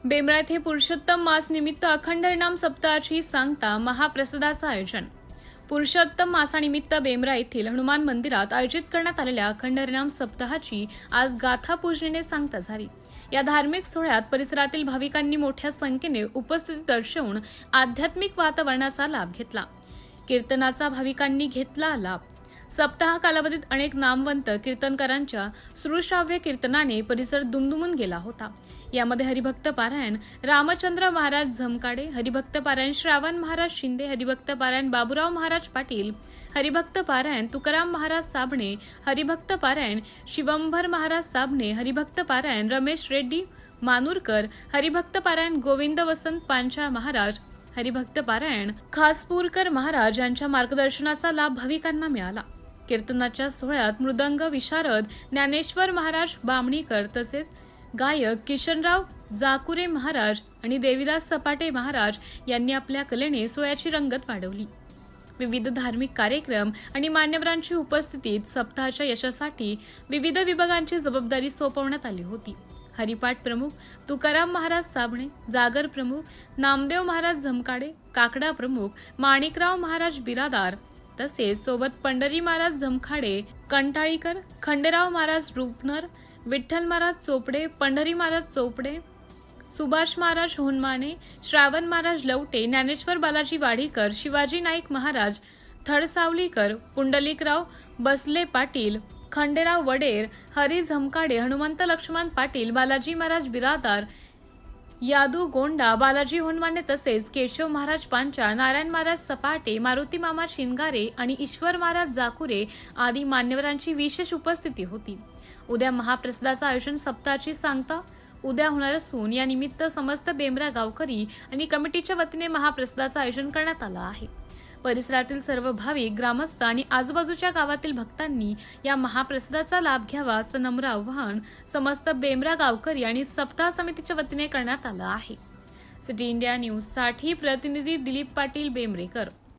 बेंबळा येथे पुरुषोत्तम मास निमित्त अखंड हरिनाम सप्ताहाची सांगता महाप्रसादाचं आयोजन। पुरुषोत्तम मासानिमित्त बेंबळा येथील हनुमान मंदिरात आयोजित करण्यात आलेल्या अखंड हरिनाम सप्ताहाची आज गाथा पूजनेने सांगता झाली। या धार्मिक सोहळ्यात परिसरातील भाविकांनी मोठ्या संख्येने उपस्थिती दर्शवून आध्यात्मिक वातावरणाचा लाभ घेतला। कीर्तनाचा भाविकांनी घेतला लाभ। सप्ताह कालावधीत अनेक नामवंत कीर्तनकारांच्या श्रुश्राव्य कीर्तनाने परिसर दुमदुमून गेला होता। यामध्ये हरिभक्त पारायण रामचंद्र महाराज झमकाडे, हरिभक्त पारायण श्रावण महाराज शिंदे, हरिभक्त पारायण बाबूराव महाराज पाटील, हरिभक्त पारायण तुकाराम महाराज साबणे, हरिभक्त पारायण शिवंभर महाराज साबणे, हरिभक्त पारायण रमेश रेड्डी मानूरकर, हरिभक्त पारायण गोविंद वसंत पांचाळ महाराज, हरिभक्त पारायण खासपूरकर महाराज यांच्या मार्गदर्शनाचा लाभ भाविकांना मिळाला। कीर्तनाच्या सोहळ्यात मृदंग विशारद ज्ञानेश्वर महाराज बामणीकर तसेच गायक किशनराव जाकुरे महाराज आणि देवीदास सपाटे महाराज यांनी आपल्या कलेने सोहळ्याची रंगत वाढवली। विविध धार्मिक कार्यक्रम आणि मान्यवरांची उपस्थितीत सप्ताहाच्या यशासाठी विविध विभागांची जबाबदारी सोपवण्यात आली होती। हरिपाठ प्रमुख तुकाराम महाराज साबणे, जागर प्रमुख नामदेव महाराज झमकाडे, काकडा प्रमुख माणिकराव महाराज बिरादार तसेच सोबत पंढरी महाराज झमखाडे, कंटाळीकर, खंडेराव महाराज रुपनर, विठ्ठल महाराज चोपडे, पंढरी महाराज चोपडे, सुभाष महाराज होनमाने, श्रावण महाराज लवटे, ज्ञानेश्वर बालाजी वाडीकर, शिवाजी नाईक महाराज थडसावलीकर, पुंडलिकराव बसले पाटील, खंडेराव वडेर, हरी झमकाडे, हनुमंत लक्ष्मण पाटील, बालाजी महाराज बिरादार, यादू गोंडा, बालाजी होनमाने तसेच केशव महाराज पांचाळ, नारायण महाराज सपाटे, मारुती मामा शिंगारे आणि ईश्वर महाराज जाकुरे आदी मान्यवरांची विशेष उपस्थिती होती। उद्या महाप्रसादाचं आयोजन सप्ताहाची सांगता उद्या होणार असून या निमित्त समस्त बेंबळा गावकरी आणि कमिटीच्या वतीने महाप्रसादाचं आयोजन करण्यात आलं आहे। परिसरातील सर्व भाविक, ग्रामस्थ आणि आजूबाजूच्या गावातील भक्तांनी या महाप्रसादाचा लाभ घ्यावा असं नम्र आवाहन समस्त बेंबळा गावकरी आणि सप्ताह समितीच्या वतीने करण्यात आलं आहे। सिटी इंडिया न्यूज साठी प्रतिनिधी दिलीप पाटील बेंबरेकर।